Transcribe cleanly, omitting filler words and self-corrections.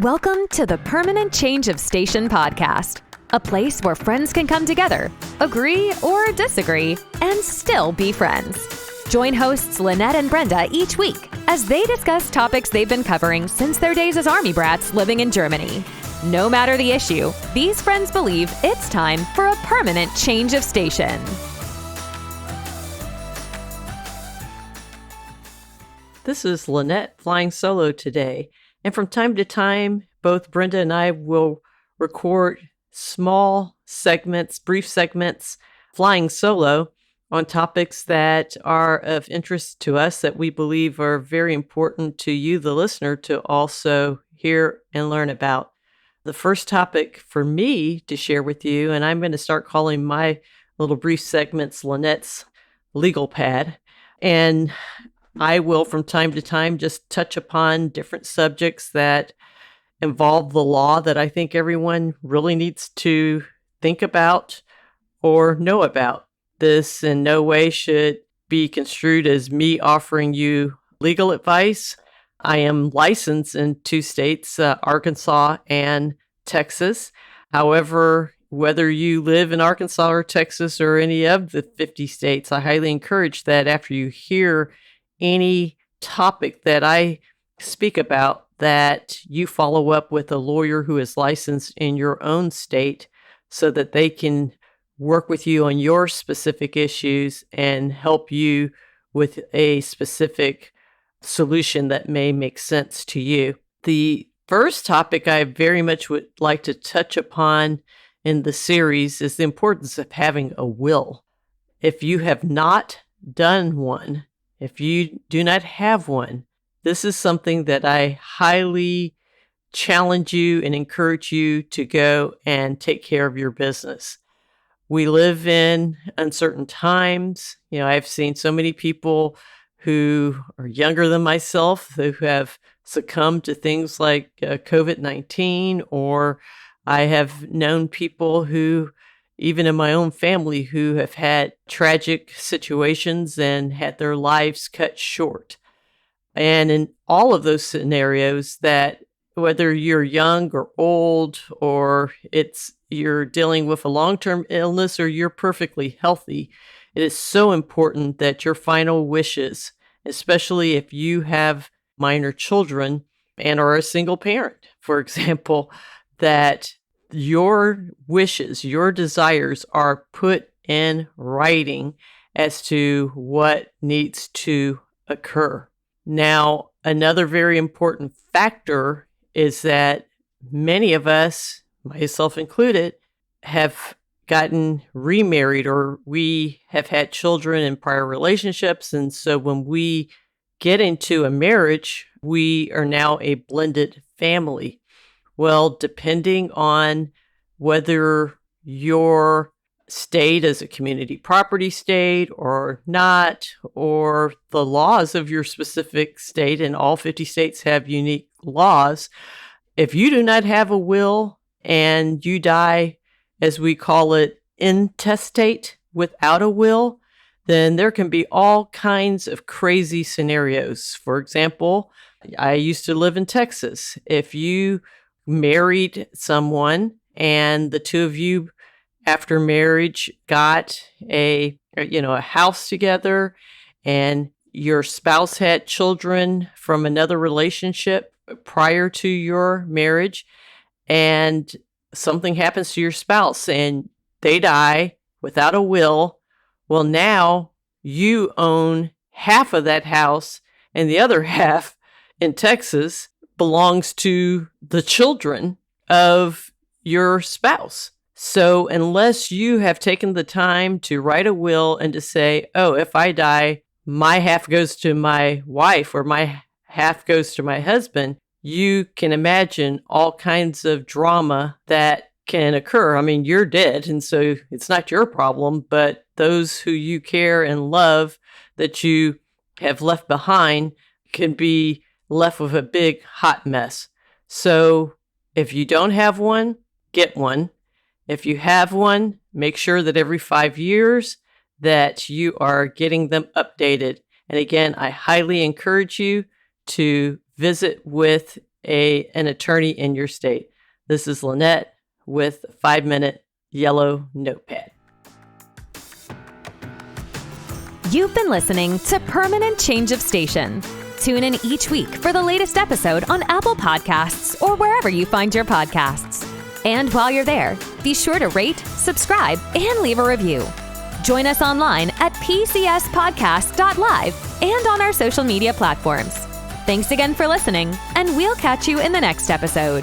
Welcome to the Permanent Change of Station podcast, a place where friends can come together, agree or disagree, and still be friends. Join hosts Lynette and Brenda each week as they discuss topics they've been covering since their days as Army brats living in Germany. No matter the issue, these friends believe it's time for a permanent change of station. This is Lynette flying solo today, and from time to time, both Brenda and I will record small segments, brief segments, flying solo on topics that are of interest to us that we believe are very important to you, the listener, to also hear and learn about. The first topic for me to share with you, and I'm going to start calling my little brief segments Lynette's legal pad, and I will, from time to time, just touch upon different subjects that involve the law that I think everyone really needs to think about or know about. This in no way should be construed as me offering you legal advice. I am licensed in two states, Arkansas and Texas. However, whether you live in Arkansas or Texas or any of the 50 states, I highly encourage that after you hear any topic that I speak about, that you follow up with a lawyer who is licensed in your own state so that they can work with you on your specific issues and help you with a specific solution that may make sense to you. The first topic I very much would like to touch upon in the series is the importance of having a will. If you have not done one, if you do not have one, this is something that I highly challenge you and encourage you to go and take care of your business. We live in uncertain times. I've seen so many people who are younger than myself who have succumbed to things like COVID-19, or I have known people who, even in my own family, who have had tragic situations and had their lives cut short. And in all of those scenarios, that whether you're young or old, or you're dealing with a long-term illness, or you're perfectly healthy, it is so important that your final wishes, especially if you have minor children and are a single parent, for example, that your wishes, your desires are put in writing as to what needs to occur. Now, another very important factor is that many of us, myself included, have gotten remarried, or we have had children in prior relationships. And so when we get into a marriage, we are now a blended family. Well, depending on whether your state is a community property state or not, or the laws of your specific state, and all 50 states have unique laws, if you do not have a will and you die, as we call it, intestate, without a will, then there can be all kinds of crazy scenarios. For example, I used to live in Texas. If you married someone and the two of you after marriage got a house together, and your spouse had children from another relationship prior to your marriage, and something happens to your spouse and they die without a will, well, now you own half of that house, and the other half in Texas belongs to the children of your spouse. So unless you have taken the time to write a will and to say, oh, if I die, my half goes to my wife or my half goes to my husband, you can imagine all kinds of drama that can occur. I mean, you're dead, and so it's not your problem, but those who you care and love that you have left behind can be left with a big hot mess. So if you don't have one, get one. If you have one, make sure that every 5 years that you are getting them updated. And again, I highly encourage you to visit with an attorney in your state. This is Lynette with 5-Minute Yellow Notepad. You've been listening to Permanent Change of Station. Tune in each week for the latest episode on Apple Podcasts or wherever you find your podcasts. And while you're there, be sure to rate, subscribe, and leave a review. Join us online at pcspodcast.live and on our social media platforms. Thanks again for listening, and we'll catch you in the next episode.